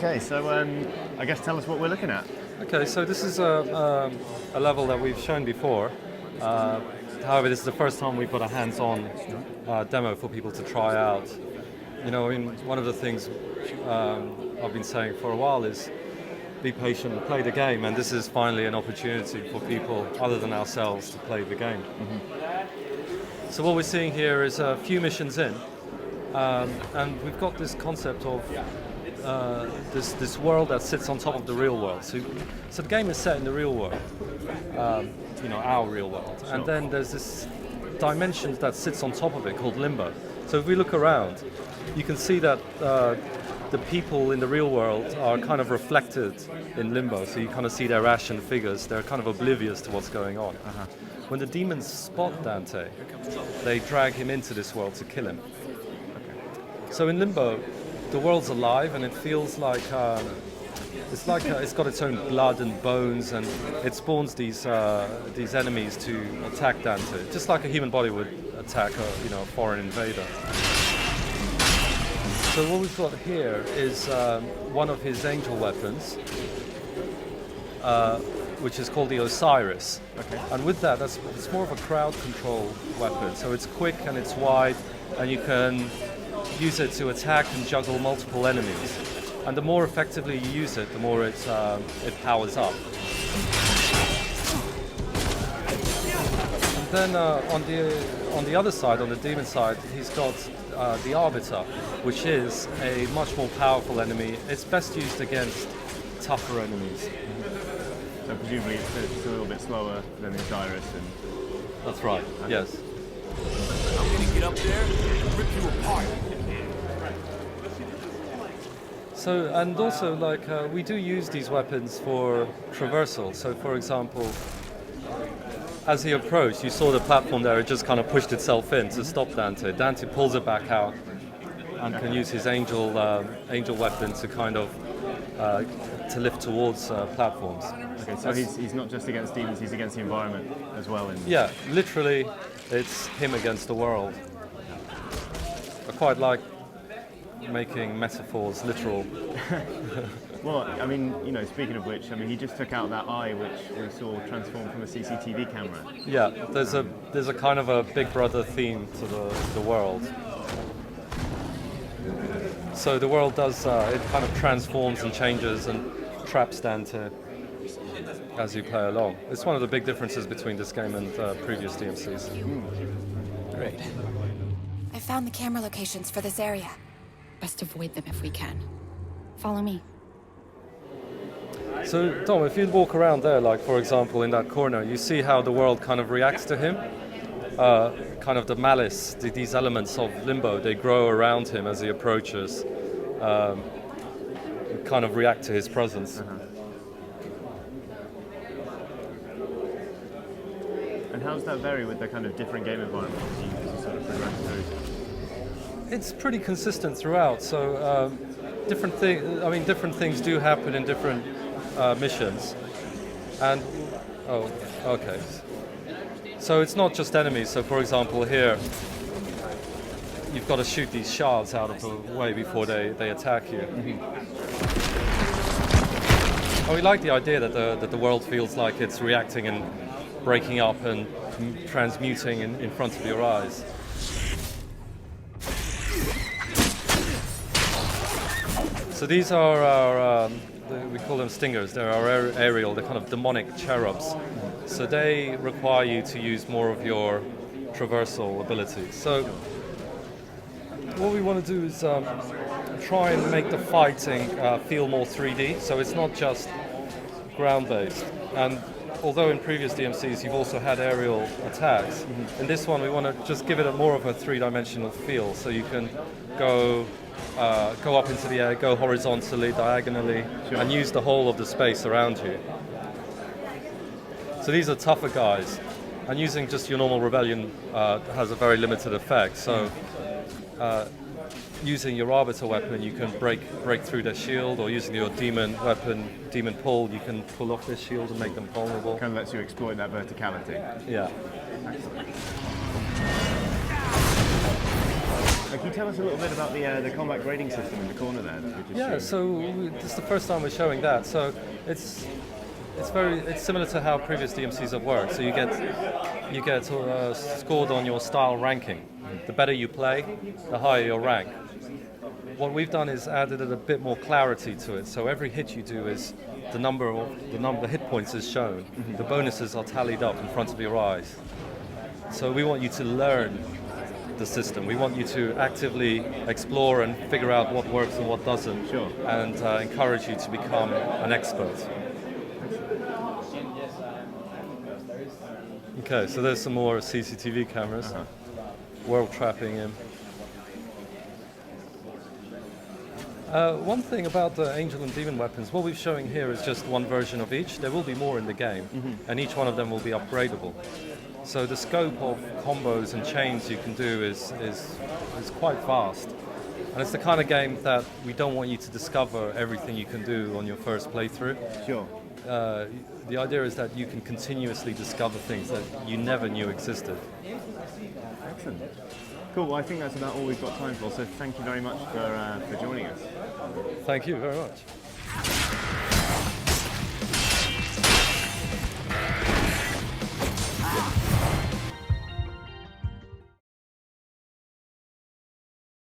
Okay, so I guess tell us what we're looking at. Okay, so this is a level that we've shown before. However, this is the first time we've got a hands-on demo for people to try out. You know, I mean, one of the things I've been saying for a while is be patient and play the game, and this is finally an opportunity for people other than ourselves to play the game. Mm-hmm. So what we're seeing here is a few missions in, and we've got this concept of this world that sits on top of the real world. So the game is set in the real world, you know, our real world. Sure. And then there's this dimension that sits on top of it called limbo. So if we look around, you can see that the people in the real world are kind of reflected in limbo. So you kind of see their ashen figures. They're kind of oblivious to what's going on. Uh-huh. When the demons spot Dante, they drag him into this world to kill him. Okay. So in limbo, the world's alive, and it feels like it's got its own blood and bones, and it spawns these enemies to attack Dante, just like a human body would attack a foreign invader. So what we've got here is one of his angel weapons, which is called the Osiris. Okay. And with that, it's more of a crowd control weapon. So it's quick and it's wide, and you can use it to attack and juggle multiple enemies. And the more effectively you use it, the more it powers up. And then on the other side, on the demon side, he's got the Arbiter, which is a much more powerful enemy. It's best used against tougher enemies. Mm-hmm. So presumably it's a little bit slower than the Osiris. That's right. Okay. Yes. I'm gonna get up there and rip you apart. So, and also, we do use these weapons for traversal. So, for example, as he approached, you saw the platform there, it just kind of pushed itself in to stop Dante. Dante pulls it back out and can use his angel weapon to kind of to lift towards platforms. Okay, so he's not just against demons, he's against the environment as well. Yeah, literally, it's him against the world. I quite like making metaphors literal. Well, I mean, speaking of which, he just took out that eye which we saw transform from a CCTV camera. Yeah, there's a kind of a Big Brother theme to the world. So the world does, it kind of transforms and changes and traps Dante as you play along. It's one of the big differences between this game and previous DMCs. Great. I found the camera locations for this area. Best avoid them if we can. Follow me. So, Dom, if you walk around there, like for example in that corner, you see how the world kind of reacts to him. Kind of the malice, these elements of limbo, they grow around him as he approaches. Kind of react to his presence. Uh-huh. And how does that vary with the kind of different game environments as you sort of progress through? It's pretty consistent throughout. So different things do happen in different missions. And okay. So it's not just enemies. So for example, here you've got to shoot these shards out of the way before they attack you. Mm-hmm. We like the idea that the world feels like it's reacting and breaking up and transmuting in front of your eyes. So these are our, we call them stingers, they're our aerial, they're kind of demonic cherubs. So they require you to use more of your traversal abilities. So what we want to do is try and make the fighting feel more 3D, so it's not just ground-based. And although in previous DMCs you've also had aerial attacks, in this one we want to just give it more of a three-dimensional feel, so you can go up into the air, go horizontally, diagonally, sure, and use the whole of the space around you. So these are tougher guys, and using just your normal rebellion has a very limited effect. So using your Arbiter weapon, you can break through their shield, or using your demon weapon, demon pull, you can pull off their shield and make them vulnerable. Kind of lets you exploit that verticality. Yeah. Excellent. Can you tell us a little bit about the combat grading system in the corner there? That we just Yeah, showed? so this is the first time we're showing that. So it's similar to how previous DMCs have worked. So you get scored on your style ranking. The better you play, the higher your rank. What we've done is added a bit more clarity to it. So every hit you do is the hit points is shown. The bonuses are tallied up in front of your eyes. So we want you to learn the system. We want you to actively explore and figure out what works and what doesn't, Sure. and encourage you to become an expert. Okay, so there's some more CCTV cameras. World trapping in. One thing about the Angel and Demon weapons, what we're showing here is just one version of each. There will be more in the game, and each one of them will be upgradable. So the scope of combos and chains you can do is quite vast. And it's the kind of game that we don't want you to discover everything you can do on your first playthrough. Sure. The idea is that you can continuously discover things that you never knew existed. Excellent. Cool. Well, I think that's about all we've got time for. So thank you very much for joining us. Thank you very much.